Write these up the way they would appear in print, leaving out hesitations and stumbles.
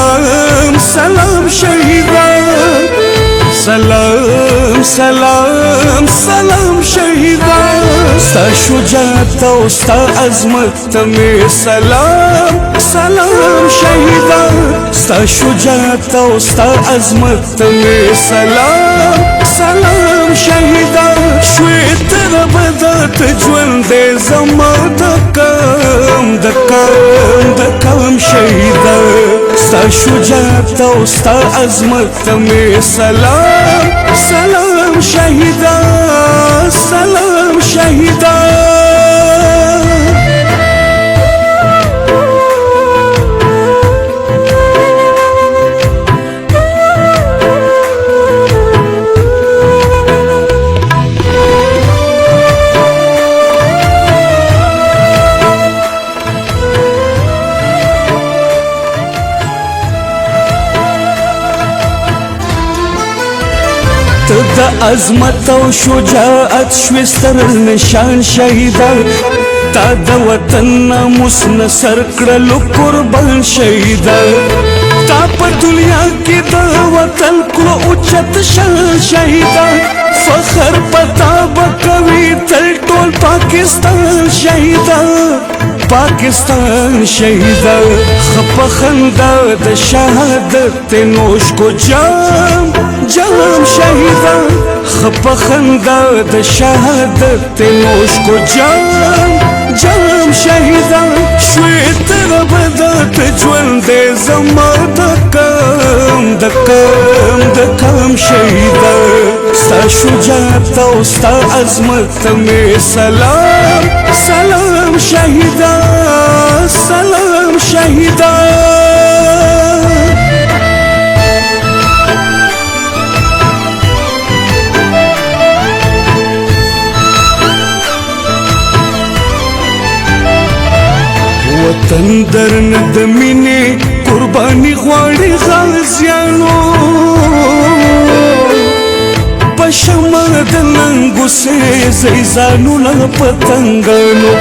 سلام سلام شهیدا سلام سلام سلام شهیدا ستا شجاعت او ستا عظمت ته می سلام سلام شهیدا ستا شجاعت او ستا عظمت ته می سلام سلام شهیدا شوی تر بدات ژوند دې زما د کم شهیدا ستا شجاعت او ستا عظمت ته می سلام سلام شهیدا سلام شهیدا د عظمت او شجاعت شوی ستر نشان شهیدا تا د وطن ناموس نه سر کړلو قربان شهیدا تا په دنیا کې د وطن کړو اوچت شان شهیدا فخر پتا بکوي تل ټول پاکستان شهیدا پاکستان شهیدا خپخندا د شهادت نوش کو جام جام شهیدا خپخندا د شهادت نوش کو جام جام شهیدا شوی تر بدات ژوند دې زما د کم شهیدا ستا شجاعت او ستا عظمت ته می سلام سلام شهیدا سلام شهیدا وطن درنه د مینې قرباني غواړي غازیانو په شمع د ننګو سې زیزانو له پتنګانو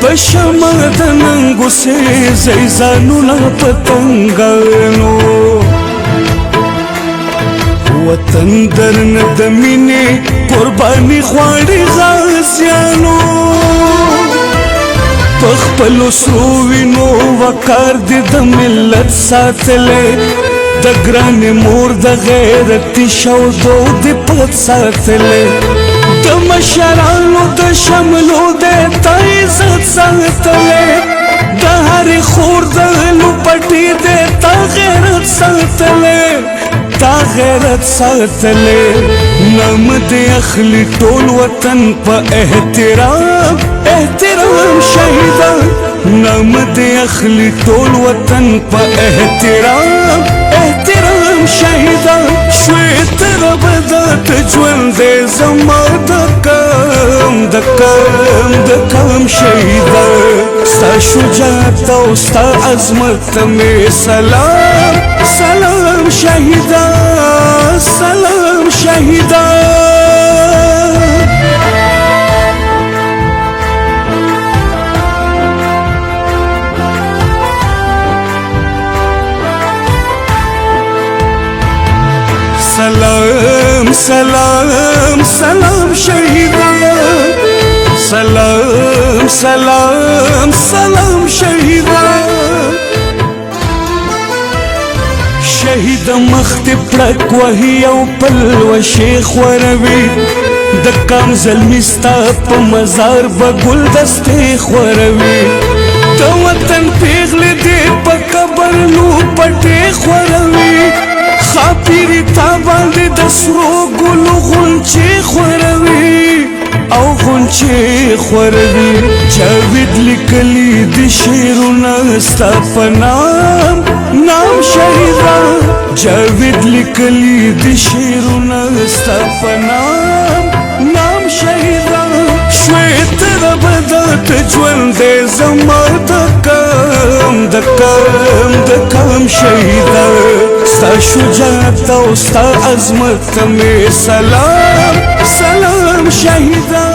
په شمع د ننګو سې زیزانو له پتنګانو وطن درنه د مینې قرباني غواړي غازیانو پخپلو سرو وینو وقار دی د ملت ساتلې د ګران مور د غیرتي شودو دی پت ساتلې د مشرانو د شملو د تا عزت ساتلې د هرې خور د لوپټې د تا غیرت ساتلې تا غیرت ساتلې نام دې اخلي ټول وطن په احترام احترام شهیدا نام دې اخلي ټول وطن په احترام احترام شهیدا شوی تر بدات ژوند دې زما د کم شهیدا ستا شجاعت او ستا عظمت ته می سلام سلام شهیدا سلام شهیدا سلام سلام سلام شهیدا سلام سلام سلام شهیدا شهید مخت پړک وهي او پلو شیخ وروي د کام زلمی ستا په مزار به ګلدستې خوروي د وطن پیغلې دې په قبر نو پټې خوروي خاپیری تا باندې د سرو ګلو غونچې خوروي او غونچې خوروي جاوید لیکلي د شعرونه ستا په نام نام شهیدا جاوید لیکلي د شعرونه ستا په نام شهیدا شوی تر بدات ژوند دې زما د کم شهیدا ستا شجاعت او ستا عظمت ته می سلام سلام شهیدا